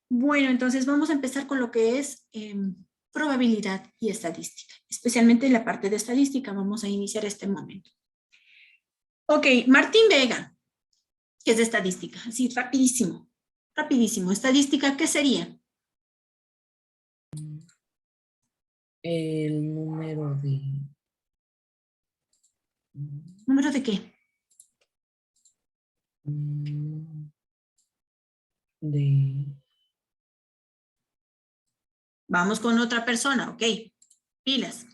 Bueno, entonces vamos a empezar con lo que es probabilidad y estadística. Especialmente en la parte de estadística vamos a iniciar este momento. Ok, Martín Vega, que es de estadística. Así, rapidísimo. Rapidísimo. Estadística, ¿qué sería? El número ¿Número de qué? de Vamos con otra persona, ok. Pilas.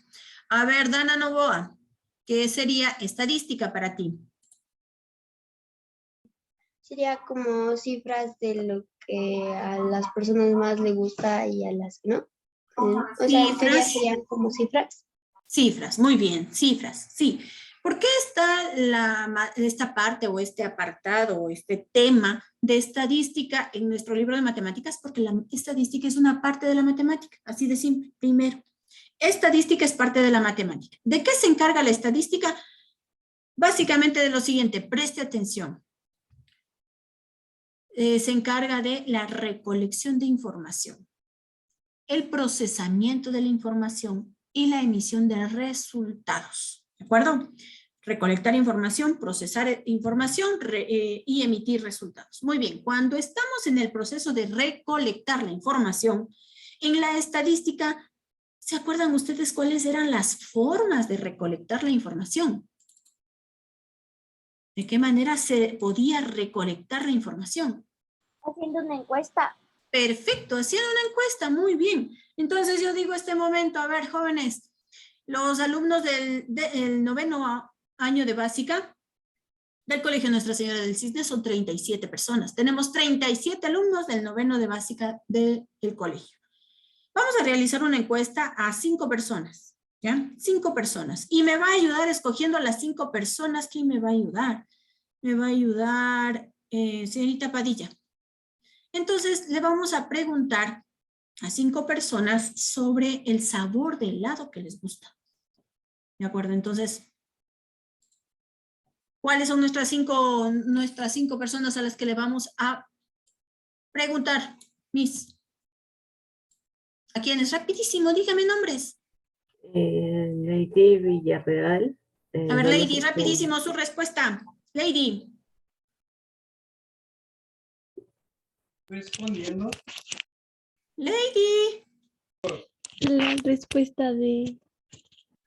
A ver, Dana Novoa, ¿qué sería estadística para ti? Sería como cifras de lo que a las personas más les gusta y a las que no. O sea, en teoría Cifras. serían como cifras. Cifras, muy bien, cifras, sí. ¿Por qué está esta parte o este apartado o este tema de estadística en nuestro libro de matemáticas? Porque la estadística es una parte de la matemática, así de simple. Primero, estadística es parte de la matemática. ¿De qué se encarga la estadística? Básicamente de lo siguiente, preste atención. Se encarga de la recolección de información, el procesamiento de la información y la emisión de resultados. ¿De acuerdo? Recolectar información, procesar información y emitir resultados. Muy bien, cuando estamos en el proceso de recolectar la información, en la estadística, ¿se acuerdan ustedes cuáles eran las formas de recolectar la información? ¿De qué manera se podía recolectar la información? Haciendo una encuesta. Perfecto, haciendo una encuesta, muy bien. Entonces yo digo este momento, a ver, jóvenes, los alumnos del noveno año de básica del Colegio Nuestra Señora del Cisne son 37 personas. Tenemos 37 alumnos del noveno de básica del colegio. Vamos a realizar una encuesta a 5 personas, ¿ya? 5 personas. Y me va a ayudar escogiendo a las 5 personas. ¿Quién me va a ayudar? Me va a ayudar señorita Padilla. Entonces, le vamos a preguntar a 5 personas sobre el sabor del helado que les gusta. ¿De acuerdo? Entonces, ¿cuáles son nuestras cinco personas a las que le vamos a preguntar, Miss? ¿A quiénes? Rapidísimo, dígame nombres. Lady Villarreal. A ver, Dana Lady, Santos. rapidísimo su respuesta. Lady. Respondiendo. Lady. La respuesta de...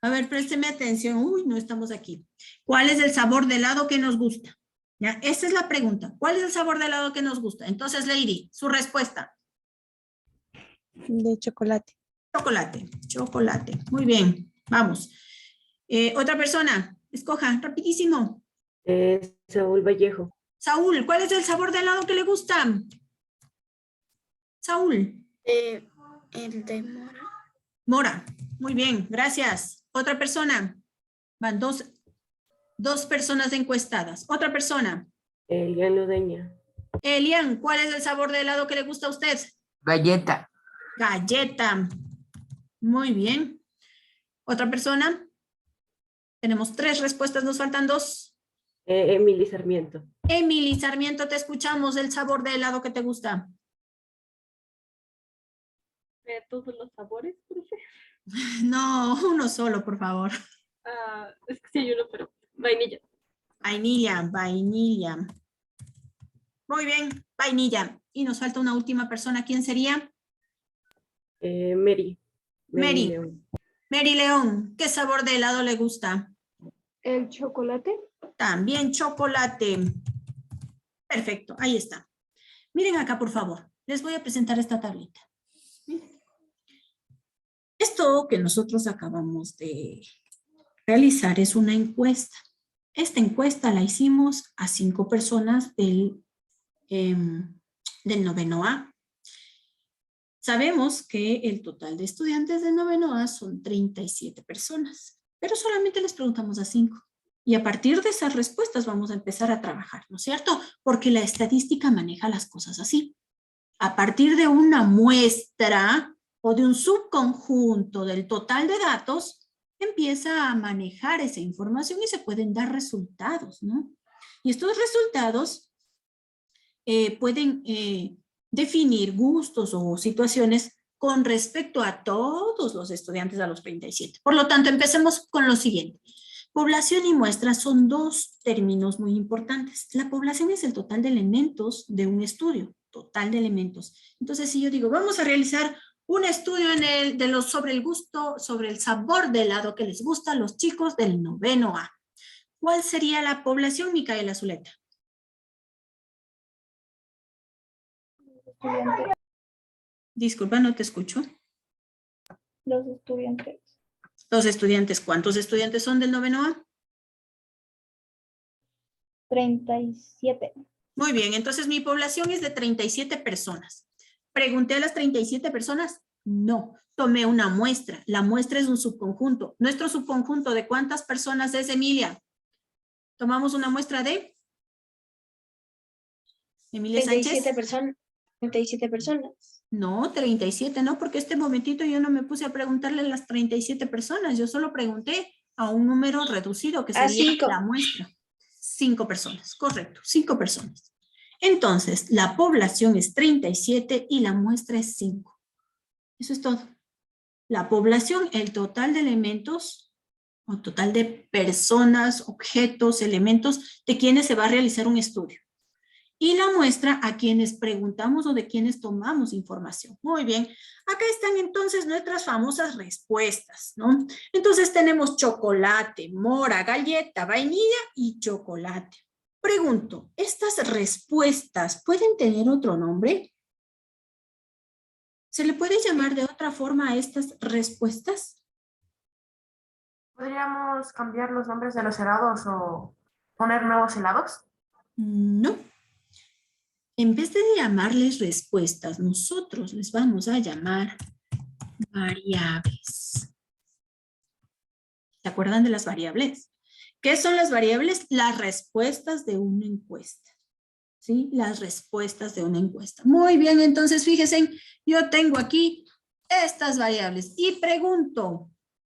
A ver, présteme atención. Uy, no estamos aquí. ¿Cuál es el sabor de helado que nos gusta? ¿Ya? Esa es la pregunta. ¿Cuál es el sabor de helado que nos gusta? Entonces, Lady, su respuesta. De chocolate. Chocolate, chocolate. Muy bien, vamos. Otra persona, escoja, rapidísimo. Saúl Vallejo. Saúl, ¿cuál es el sabor de helado que le gusta? Saúl. El de mora. Mora, muy bien, gracias. Otra persona. Van dos personas encuestadas. Otra persona. Elian Ludeña. Elian, ¿cuál es el sabor de helado que le gusta a usted? Galleta. Galleta. Muy bien. Otra persona. Tenemos 3 respuestas, nos faltan 2. Emily Sarmiento. Emily Sarmiento, te escuchamos. El sabor de helado que te gusta. ¿De todos los sabores, profe? No, uno solo, por favor. Es que sí hay uno, pero vainilla. Vainilla, vainilla. Muy bien, vainilla. Y nos falta una última persona. ¿Quién sería? Mary. Mary. León. Mary León. ¿Qué sabor de helado le gusta? El chocolate. También chocolate. Perfecto, ahí está. Miren acá, por favor. Les voy a presentar esta tablita. Esto que nosotros acabamos de realizar es una encuesta. Esta encuesta la hicimos a 5 personas del noveno A. Sabemos que el total de estudiantes del noveno A son 37 personas, pero solamente les preguntamos a 5. Y a partir de esas respuestas vamos a empezar a trabajar, ¿no es cierto? Porque la estadística maneja las cosas así. A partir de una muestra o de un subconjunto del total de datos, empieza a manejar esa información y se pueden dar resultados, ¿no? Y estos resultados pueden definir gustos o situaciones con respecto a todos los estudiantes a los 37. Por lo tanto, empecemos con lo siguiente. Población y muestra son dos términos muy importantes. La población es el total de elementos de un estudio, total de elementos. Entonces, si yo digo, vamos a realizar un estudio sobre el gusto, sobre el sabor del helado que les gusta a los chicos del 9º A. ¿Cuál sería la población, Micaela Zuleta? Estudiantes. Disculpa, no te escucho. Los estudiantes. Los estudiantes, ¿cuántos estudiantes son del 9º A? 37. Muy bien, entonces mi población es de 37 personas. ¿Pregunté a las 37 personas? No, tomé una muestra. La muestra es un subconjunto. ¿Nuestro subconjunto de cuántas personas es, Emilia? Tomamos una muestra de... Emilia Sánchez. 37 personas. No, 37, no, porque este momentito yo no me puse a preguntarle a las 37 personas. Yo solo pregunté a un número reducido que sería 5. la muestra. 5 personas, correcto, 5 personas. Entonces, la población es 37 y la muestra es 5. Eso es todo. La población, el total de elementos, o total de personas, objetos, elementos de quienes se va a realizar un estudio. Y la muestra a quienes preguntamos o de quienes tomamos información. Muy bien. Acá están entonces nuestras famosas respuestas, ¿no? Entonces tenemos chocolate, mora, galleta, vainilla y chocolate. Pregunto, ¿estas respuestas pueden tener otro nombre? ¿Se le puede llamar de otra forma a estas respuestas? ¿Podríamos cambiar los nombres de los helados o poner nuevos helados? No. En vez de llamarles respuestas, nosotros les vamos a llamar variables. ¿Se acuerdan de las variables? ¿Qué son las variables? Las respuestas de una encuesta. ¿Sí? Las respuestas de una encuesta. Muy bien, entonces fíjense, yo tengo aquí estas variables y pregunto,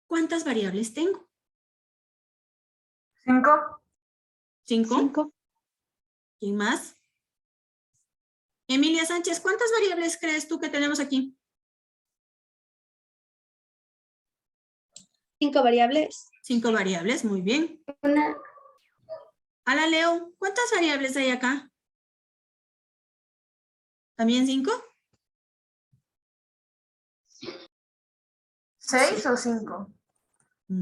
¿cuántas variables tengo? 5. 5. ¿Quién más? Emilia Sánchez, ¿cuántas variables crees tú que tenemos aquí? 5 variables. 5 variables, muy bien. Una. Ala Leo, ¿cuántas variables hay acá? ¿También 5? 6 o 5.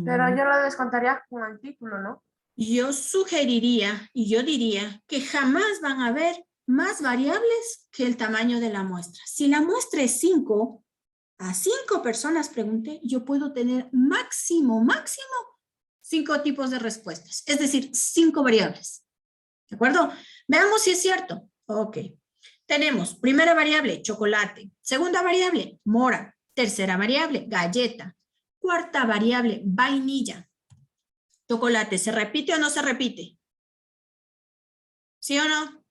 Pero yo lo descontaría con el título, ¿no? Yo sugeriría y yo diría que jamás van a haber más variables que el tamaño de la muestra. Si la muestra es 5, a 5 personas pregunté, yo puedo tener máximo 5 tipos de respuestas, es decir, 5 variables. ¿De acuerdo? Veamos si es cierto. Ok. Tenemos primera variable, chocolate. Segunda variable, mora. Tercera variable, galleta. Cuarta variable, vainilla. Chocolate, ¿se repite o no se repite? ¿Sí o no?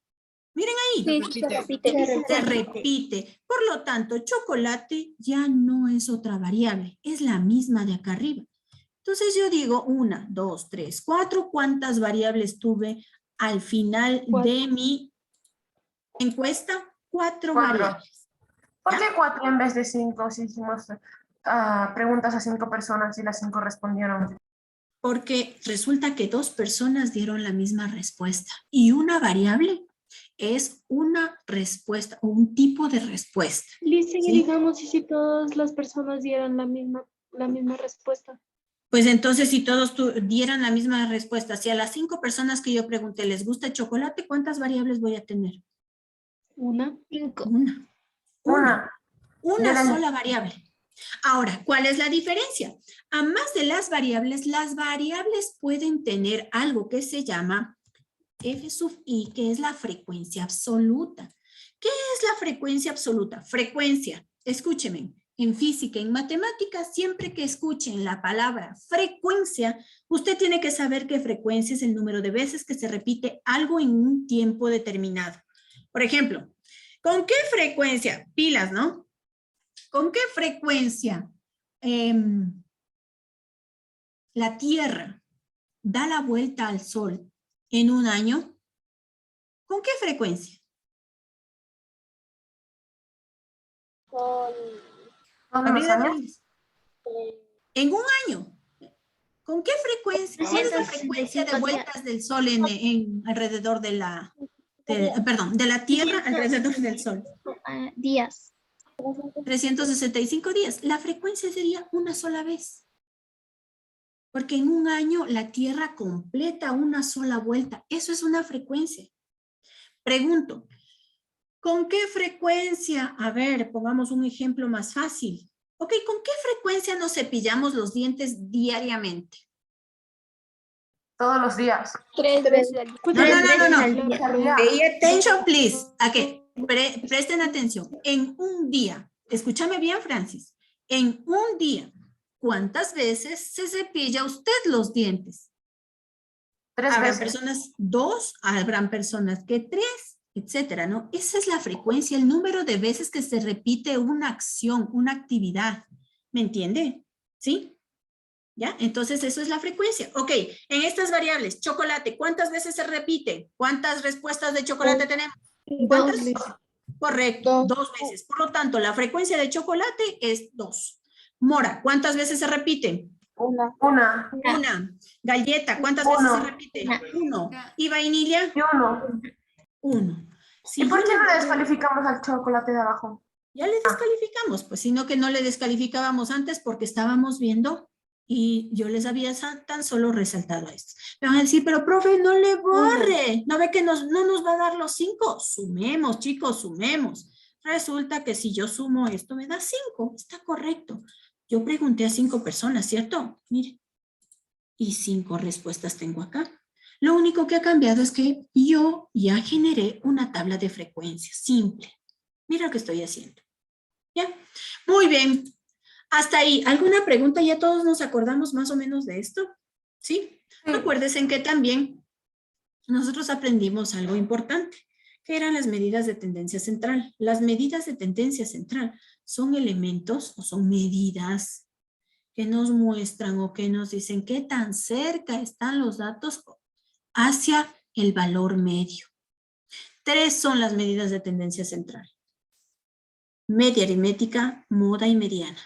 Miren ahí. Sí, se repite. Se repite. Por lo tanto, chocolate ya no es otra variable. Es la misma de acá arriba. Entonces yo digo 1, 2, 3, 4. ¿Cuántas variables tuve al final de mi encuesta? 4 variables. ¿Por qué 4 en vez de 5 si hicimos preguntas a 5 personas y las 5 respondieron? Porque resulta que 2 personas dieron la misma respuesta y una variable es una respuesta o un tipo de respuesta. Dice, ¿Sí? digamos, y si todas las personas dieran la misma respuesta. Pues entonces si todos dieran la misma respuesta, si a las 5 personas que yo pregunté les gusta el chocolate, ¿cuántas variables voy a tener? 1. 5. Una Una. sola variable. Ahora, ¿cuál es la diferencia? A más de las variables pueden tener algo que se llama F sub i, que es la frecuencia absoluta. ¿Qué es la frecuencia absoluta? Frecuencia, escúchenme, en física, en matemáticas, siempre que escuchen la palabra frecuencia, usted tiene que saber que frecuencia es el número de veces que se repite algo en un tiempo determinado. Por ejemplo, ¿con qué frecuencia? Pilas, ¿no? ¿Con qué frecuencia la Tierra da la vuelta al Sol en un año? ¿Con qué frecuencia? ¿Todos La los vida años? reales. En un año. ¿Con qué frecuencia? ¿Cuál es la frecuencia de 365 vueltas del Sol en alrededor de la, de la Tierra alrededor del Sol? días. 365 días. La frecuencia sería una sola vez. Porque en un año la Tierra completa una sola vuelta. Eso es una frecuencia. Pregunto, ¿con qué frecuencia? A ver, pongamos un ejemplo más fácil. Ok, ¿con qué frecuencia nos cepillamos los dientes diariamente? Todos los días. 3 veces al día. Al día. Pay attention, please. Ok, presten atención. En un día, escúchame bien, Francis. En un día, ¿cuántas veces se cepilla usted los dientes? 3 Habrán veces. personas 2, habrán personas que 3, etcétera, ¿no? Esa es la frecuencia, el número de veces que se repite una acción, una actividad. ¿Me entiende? ¿Sí? ¿Ya? Entonces, eso es la frecuencia. Ok, en estas variables, chocolate, ¿cuántas veces se repite? ¿Cuántas respuestas de chocolate tenemos? ¿Cuántas? Correcto, 2 veces. Por lo tanto, la frecuencia de chocolate es 2. Mora, ¿cuántas veces se repite? Una. Una. Galleta, ¿cuántas veces se repite? 1. ¿Y vainilla? Y 1. 1. ¿Y por qué no le descalificamos al chocolate de abajo? Ya le descalificamos, pues, sino que no le descalificábamos antes porque estábamos viendo y yo les había tan solo resaltado esto. Me van a decir, pero profe, no le borre. ¿No ve que no nos va a dar los 5? Sumemos, chicos, sumemos. Resulta que si yo sumo esto me da 5. Está correcto. Yo pregunté a 5 personas, ¿cierto? Mire. Y 5 respuestas tengo acá. Lo único que ha cambiado es que yo ya generé una tabla de frecuencias simple. Mira lo que estoy haciendo. ¿Ya? Muy bien. Hasta ahí. ¿Alguna pregunta? ¿Ya todos nos acordamos más o menos de esto? ¿Sí? Recuérdense que también nosotros aprendimos algo importante, que eran las medidas de tendencia central. Las medidas de tendencia central son elementos o son medidas que nos muestran o que nos dicen qué tan cerca están los datos hacia el valor medio. 3 son las medidas de tendencia central. Media aritmética, moda y mediana.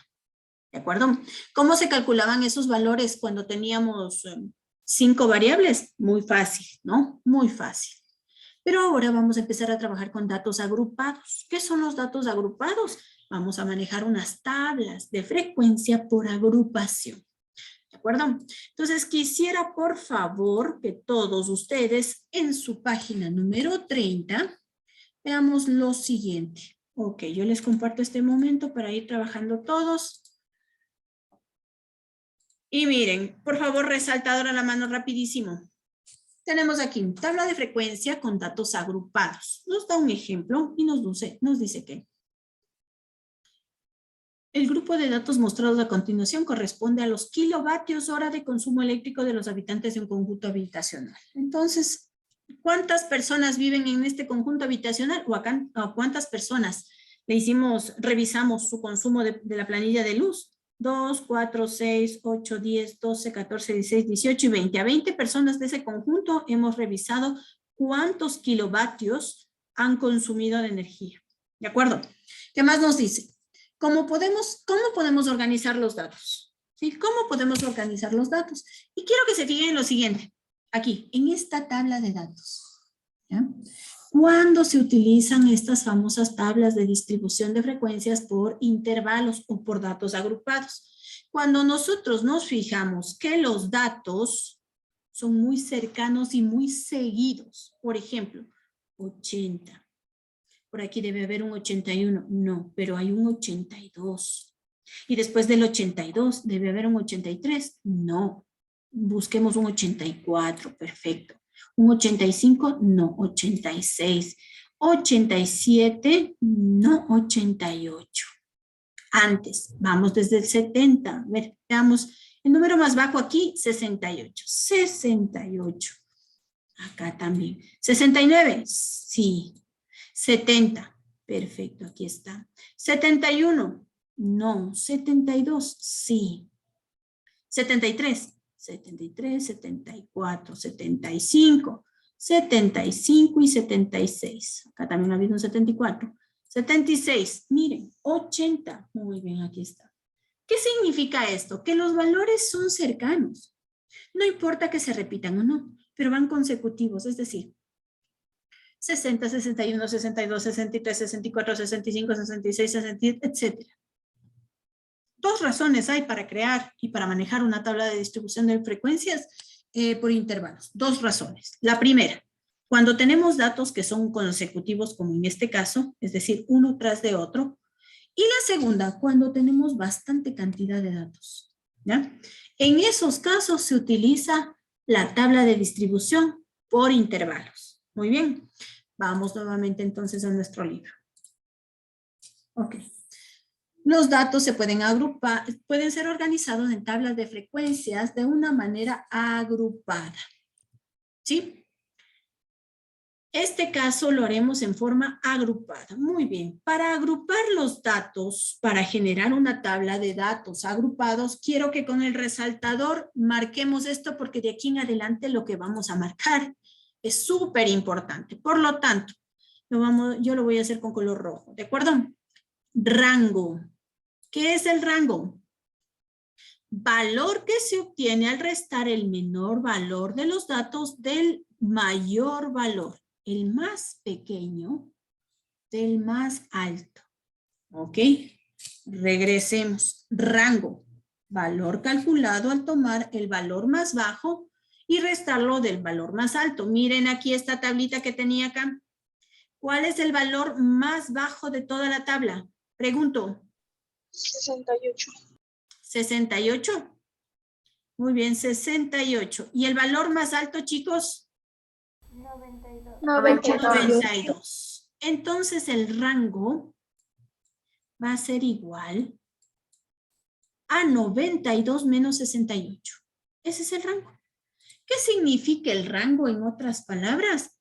¿De acuerdo? ¿Cómo se calculaban esos valores cuando teníamos 5 variables? Muy fácil, ¿no? Muy fácil. Pero ahora vamos a empezar a trabajar con datos agrupados. ¿Qué son los datos agrupados? Vamos a manejar unas tablas de frecuencia por agrupación. ¿De acuerdo? Entonces quisiera por favor que todos ustedes en su página número 30 veamos lo siguiente. Ok, yo les comparto este momento para ir trabajando todos. Y miren, por favor, resaltador a la mano rapidísimo. Tenemos aquí tabla de frecuencia con datos agrupados. Nos da un ejemplo y nos dice que el grupo de datos mostrados a continuación corresponde a los kilovatios hora de consumo eléctrico de los habitantes de un conjunto habitacional. Entonces, ¿cuántas personas viven en este conjunto habitacional? ¿O cuántas personas revisamos su consumo de la planilla de luz? 2, 4, 6, 8, 10, 12, 14, 16, 18 y 20. A 20 personas de ese conjunto hemos revisado cuántos kilovatios han consumido de energía. ¿De acuerdo? ¿Qué más nos dice? ¿Cómo podemos organizar los datos? ¿Sí? ¿Cómo podemos organizar los datos? Y quiero que se fijen en lo siguiente. Aquí, en esta tabla de datos. ¿Ya? ¿Cuándo se utilizan estas famosas tablas de distribución de frecuencias por intervalos o por datos agrupados? Cuando nosotros nos fijamos que los datos son muy cercanos y muy seguidos. Por ejemplo, 80. Por aquí debe haber un 81. No, pero hay un 82. Y después del 82 debe haber un 83. No. Busquemos un 84. Perfecto. Un 85, no, 86. 87, no, 88. Antes, vamos desde el 70. A ver, veamos, el número más bajo aquí, 68. 68. Acá también. 69, sí. 70, perfecto, aquí está. 71, no. 72, sí. 73. 73, 74, 75, 75 y 76. Acá también ha habido un 74. 76, miren, 80. Muy bien, aquí está. ¿Qué significa esto? Que los valores son cercanos. No importa que se repitan o no, pero van consecutivos, es decir, 60, 61, 62, 63, 64, 65, 66, 67, etc. Dos razones hay para crear y para manejar una tabla de distribución de frecuencias por intervalos. Dos razones. La primera, cuando tenemos datos que son consecutivos, como en este caso, es decir, uno tras de otro. Y la segunda, cuando tenemos bastante cantidad de datos. ¿Ya? En esos casos se utiliza la tabla de distribución por intervalos. Muy bien. Vamos nuevamente entonces a nuestro libro. Ok. Los datos se pueden agrupar, pueden ser organizados en tablas de frecuencias de una manera agrupada. ¿Sí? Este caso lo haremos en forma agrupada. Muy bien. Para agrupar los datos, para generar una tabla de datos agrupados, quiero que con el resaltador marquemos esto porque de aquí en adelante lo que vamos a marcar es súper importante. Por lo tanto, yo lo voy a hacer con color rojo. ¿De acuerdo? Rango. ¿Qué es el rango? Valor que se obtiene al restar el menor valor de los datos del mayor valor. El más pequeño del más alto. ¿Ok? Regresemos. Rango. Valor calculado al tomar el valor más bajo y restarlo del valor más alto. Miren aquí esta tablita que tenía acá. ¿Cuál es el valor más bajo de toda la tabla? Pregunto. 68. 68. Muy bien, 68. ¿Y el valor más alto, chicos? 92. Entonces el rango va a ser igual a 92 menos 68. Ese es el rango. ¿Qué significa el rango en otras palabras?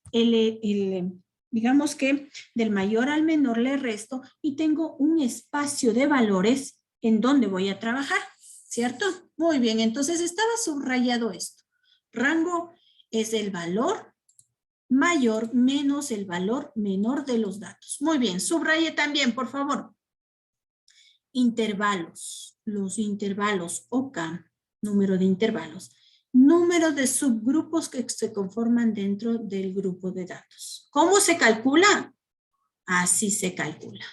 Digamos que del mayor al menor le resto y tengo un espacio de valores en donde voy a trabajar, ¿cierto? Muy bien, entonces estaba subrayado esto. Rango es el valor mayor menos el valor menor de los datos. Muy bien, subraye también, por favor. Intervalos. Los intervalos, OK, número de intervalos. Número de subgrupos que se conforman dentro del grupo de datos. ¿Cómo se calcula? Así se calcula.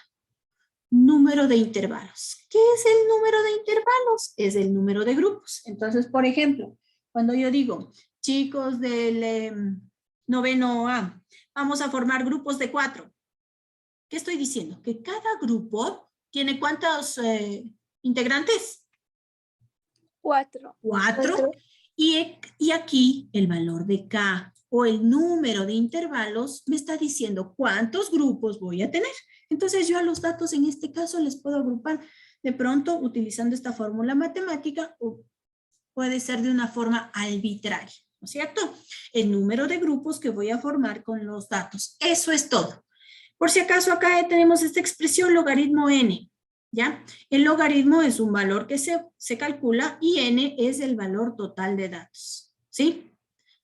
Número de intervalos. ¿Qué es el número de intervalos? Es el número de grupos. Entonces, por ejemplo, cuando yo digo, chicos del noveno A, vamos a formar grupos de 4. ¿Qué estoy diciendo? Que cada grupo tiene ¿cuántos integrantes? 4. 4. Y aquí el valor de K o el número de intervalos me está diciendo cuántos grupos voy a tener. Entonces yo a los datos en este caso les puedo agrupar de pronto utilizando esta fórmula matemática o puede ser de una forma arbitraria, ¿no es cierto? El número de grupos que voy a formar con los datos. Eso es todo. Por si acaso acá tenemos esta expresión logaritmo n. ¿Ya? El logaritmo es un valor que se calcula y n es el valor total de datos. ¿Sí?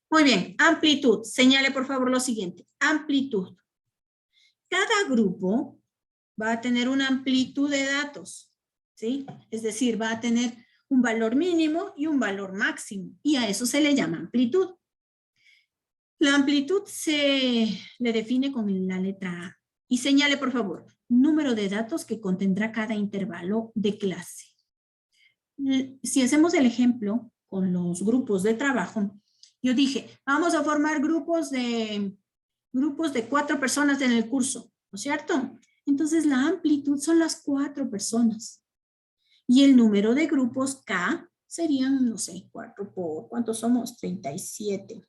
Muy bien. Amplitud. Señale por favor lo siguiente. Amplitud. Cada grupo va a tener una amplitud de datos. ¿Sí? Es decir, va a tener un valor mínimo y un valor máximo. Y a eso se le llama amplitud. La amplitud se le define con la letra A. Y señale por favor. Número de datos que contendrá cada intervalo de clase. Si hacemos el ejemplo con los grupos de trabajo, yo dije, vamos a formar grupos de 4 personas en el curso, ¿no es cierto? Entonces la amplitud son las 4 personas. Y el número de grupos K serían, no sé, 4 por, ¿cuántos somos? 37.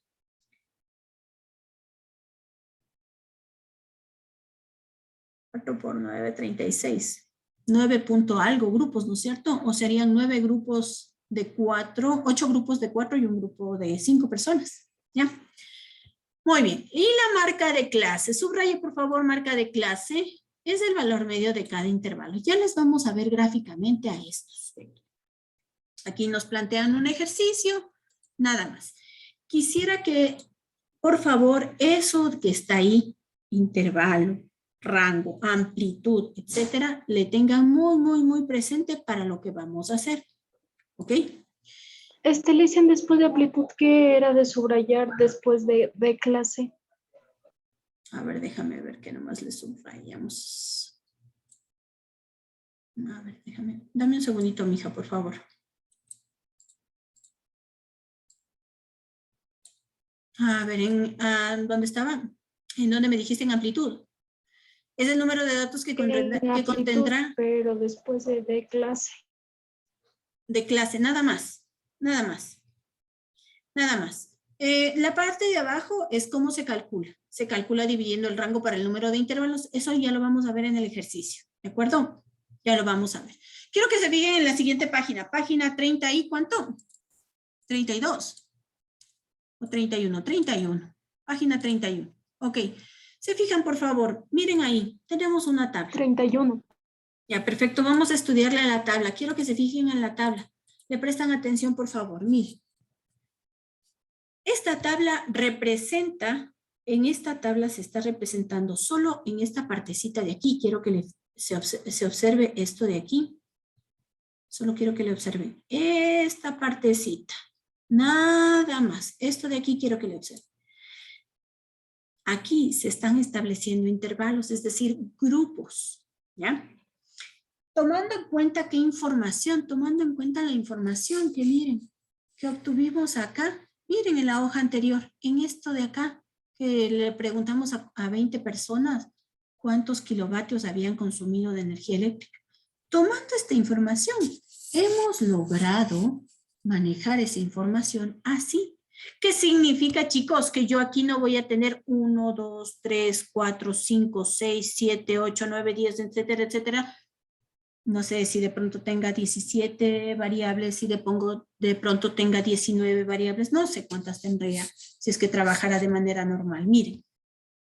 4 por 9, 36. 9 punto algo grupos, ¿no es cierto? O serían 9 grupos de 4, 8 grupos de 4 y un grupo de 5 personas. ¿Ya? Muy bien. Y la marca de clase. Subraye, por favor, marca de clase. Es el valor medio de cada intervalo. Ya les vamos a ver gráficamente a estos. Aquí nos plantean un ejercicio. Nada más. Quisiera que, por favor, eso que está ahí, intervalo, rango, amplitud, etcétera, le tengan muy, muy, muy presente para lo que vamos a hacer. ¿Ok? Le dicen después de amplitud que era de subrayar después de clase. A ver, déjame ver que nomás le subrayamos. A ver, dame un segundito, mija, por favor. A ver, ¿dónde estaba? ¿En dónde me dijiste en amplitud? Es el número de datos que Amplitud, contendrá pero después de clase. de clase, nada más, nada más, nada más. La parte de abajo es cómo se calcula. Se calcula dividiendo el rango para el número de intervalos. Eso ya lo vamos a ver en el ejercicio, ¿de acuerdo? Ya lo vamos a ver. Quiero que se fijen en la siguiente página. Página 30 y ¿cuánto? 32. O 31, 31. Página 31. Ok. Se fijan, por favor. Miren ahí. Tenemos una tabla. 31. Ya, perfecto. Vamos a estudiarle la tabla. Quiero que se fijen en la tabla. Le prestan atención, por favor. Miren. Esta tabla representa, en esta tabla se está representando solo en esta partecita de aquí. Quiero que se observe esto de aquí. Solo quiero que le observen esta partecita. Nada más. Esto de aquí quiero que le observen. Aquí se están estableciendo intervalos, es decir, grupos, ¿ya? Tomando en cuenta qué información, tomando en cuenta la información que miren, que obtuvimos acá. Miren en la hoja anterior, en esto de acá, que le preguntamos a 20 personas cuántos kilovatios habían consumido de energía eléctrica. Tomando esta información, hemos logrado manejar esa información así. ¿Qué significa, chicos? Que yo aquí no voy a tener 1, 2, 3, 4, 5, 6, 7, 8, 9, 10, etcétera, etcétera. No sé si de pronto tenga 17 variables, si de pronto tenga 19 variables, no sé cuántas tendría si es que trabajara de manera normal. Miren,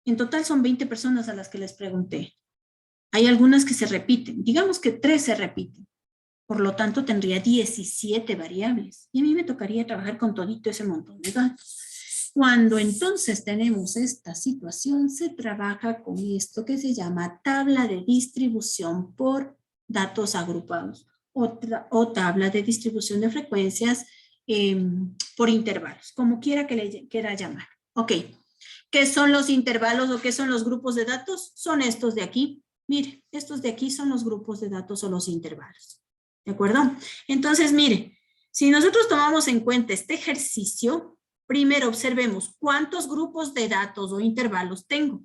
en total son 20 personas a las que les pregunté. Hay algunas que se repiten, digamos que 3 se repiten. Por lo tanto, tendría 17 variables. Y a mí me tocaría trabajar con todito ese montón de datos. Cuando entonces tenemos esta situación, se trabaja con esto que se llama tabla de distribución por datos agrupados o tabla de distribución de frecuencias por intervalos, como quiera que le quiera llamar. Ok. ¿Qué son los intervalos o qué son los grupos de datos? Son estos de aquí. Mire, estos de aquí son los grupos de datos o los intervalos. ¿De acuerdo? Entonces, mire, si nosotros tomamos en cuenta este ejercicio, primero observemos cuántos grupos de datos o intervalos tengo.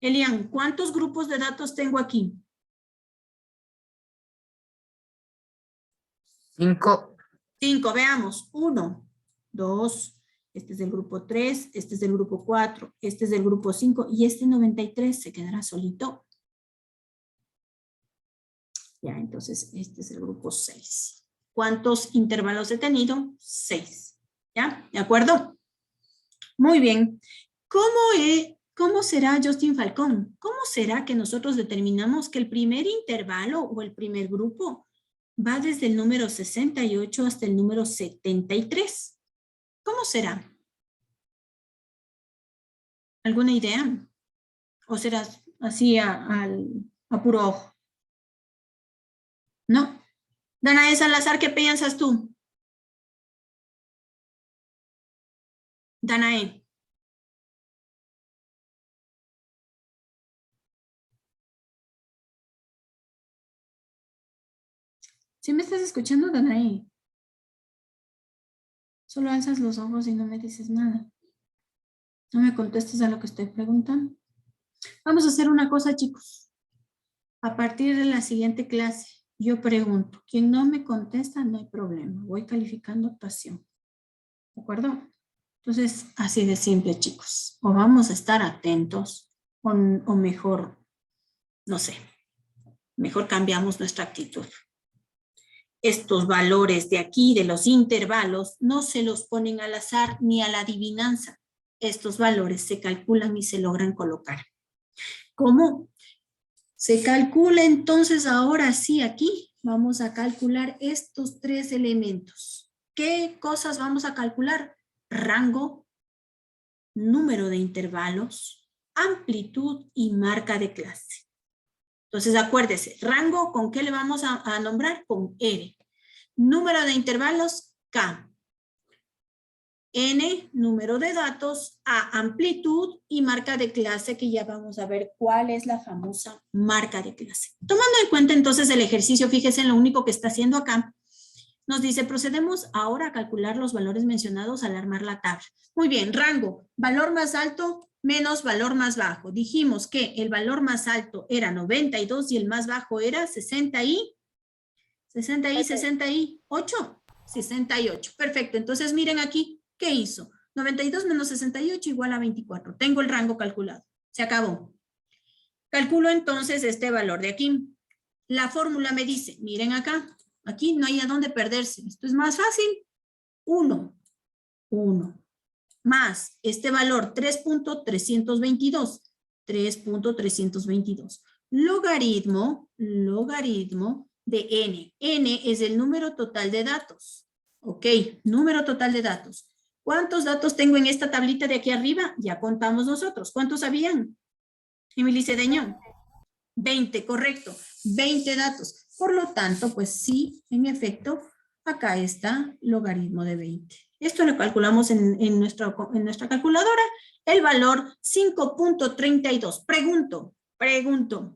Elian, ¿cuántos grupos de datos tengo aquí? 5. 5, veamos. 1, 2, este es del grupo 3, este es del grupo 4, este es del grupo 5 y este 93 se quedará solito. Ya, entonces este es el grupo 6. ¿Cuántos intervalos he tenido? 6. ¿Ya? ¿De acuerdo? Muy bien. ¿Cómo será, Justin Falcón? ¿Cómo será que nosotros determinamos que el primer intervalo o el primer grupo va desde el número 68 hasta el número 73? ¿Cómo será? ¿Alguna idea? ¿O será así a puro ojo? ¿No? Danae Salazar, ¿qué piensas tú? Danae. ¿Sí me estás escuchando, Danae? Solo alzas los ojos y no me dices nada. No me contestes a lo que estoy preguntando. Vamos a hacer una cosa, chicos. A partir de la siguiente clase, yo pregunto. Quien no me contesta, no hay problema. Voy calificando actuación. ¿De acuerdo? Entonces, así de simple, chicos. O vamos a estar atentos, o mejor, no sé, mejor cambiamos nuestra actitud. Estos valores de aquí, de los intervalos, no se los ponen al azar ni a la adivinanza. Estos valores se calculan y se logran colocar. ¿Cómo? Se calcula entonces ahora sí aquí. Vamos a calcular estos 3 elementos. ¿Qué cosas vamos a calcular? Rango, número de intervalos amplitud y marca de clase. Entonces, acuérdese, rango, ¿con qué le vamos a nombrar? Con R. Número de intervalos, K. N, número de datos, A, amplitud y marca de clase, que ya vamos a ver cuál es la famosa marca de clase. Tomando en cuenta entonces el ejercicio, fíjese en lo único que está haciendo acá. Nos dice, procedemos ahora a calcular los valores mencionados al armar la tabla. Muy bien, rango, valor más alto menos valor más bajo. Dijimos que el valor más alto era 92 y el más bajo era 68. 68. Perfecto, entonces miren aquí. ¿Qué hizo? 92 menos 68 igual a 24. Tengo el rango calculado. Se acabó. Calculo entonces este valor de aquí. La fórmula me dice, miren acá, aquí no hay a dónde perderse. Esto es más fácil. 1 más este valor 3.322. 3.322. Logaritmo de n. N es el número total de datos. Ok, número total de datos. ¿Cuántos datos tengo en esta tablita de aquí arriba? Ya contamos nosotros. ¿Cuántos habían? Emily Cedeño. 20, correcto. 20 datos. Por lo tanto, pues sí, en efecto, acá está logaritmo de 20. Esto lo calculamos en nuestra calculadora. El valor 5.32. Pregunto.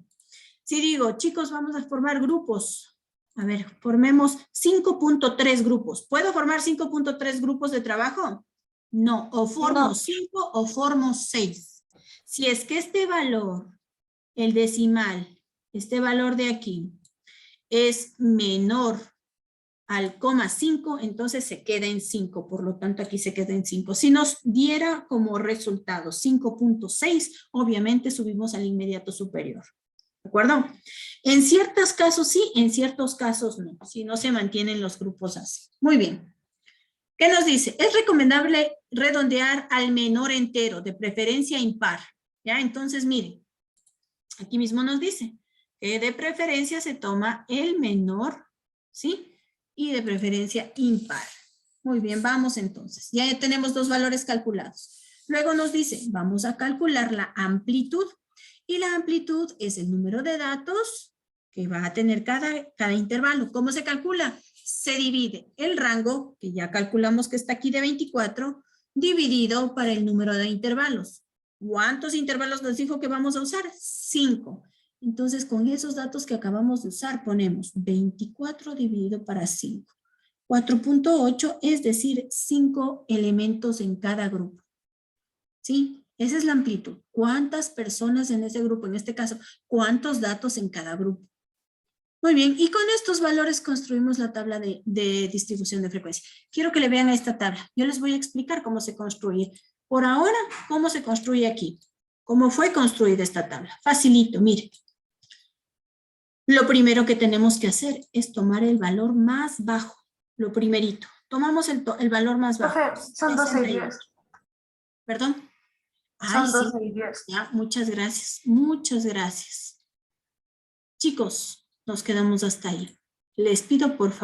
Si digo, chicos, vamos a formar grupos. A ver, formemos 5.3 grupos. ¿Puedo formar 5.3 grupos de trabajo? No, o formo 5 o formo 6. Si es que este valor, el decimal, este valor de aquí, es menor al 0,5, entonces se queda en 5. Por lo tanto, aquí se queda en 5. Si nos diera como resultado 5.6, obviamente subimos al inmediato superior. ¿De acuerdo? En ciertos casos sí, en ciertos casos no. Si no se mantienen los grupos así. Muy bien. ¿Qué nos dice? Es recomendable redondear al menor entero, de preferencia impar. ¿Ya? Entonces, miren. Aquí mismo nos dice que de preferencia se toma el menor, ¿sí? Y de preferencia impar. Muy bien, vamos entonces. Ya tenemos dos valores calculados. Luego nos dice, vamos a calcular la amplitud. Y la amplitud es el número de datos que va a tener cada intervalo. ¿Cómo se calcula? Se divide el rango, que ya calculamos que está aquí de 24, dividido para el número de intervalos. ¿Cuántos intervalos nos dijo que vamos a usar? 5. Entonces, con esos datos que acabamos de usar, ponemos 24 dividido para 5. 4.8, es decir, 5 elementos en cada grupo. ¿Sí? Esa es la amplitud. ¿Cuántas personas en ese grupo? En este caso, ¿cuántos datos en cada grupo? Muy bien, y con estos valores construimos la tabla de distribución de frecuencia. Quiero que le vean a esta tabla. Yo les voy a explicar cómo se construye. Por ahora, ¿cómo se construye aquí? ¿Cómo fue construida esta tabla? Facilito, mire. Lo primero que tenemos que hacer es tomar el valor más bajo. Lo primerito. Tomamos el valor más bajo. Profe, son 12 y 10. ¿Perdón? Son Ay, 12 sí. y 10. Ya, muchas gracias. Muchas gracias. Chicos, nos quedamos hasta ahí. Les pido por favor.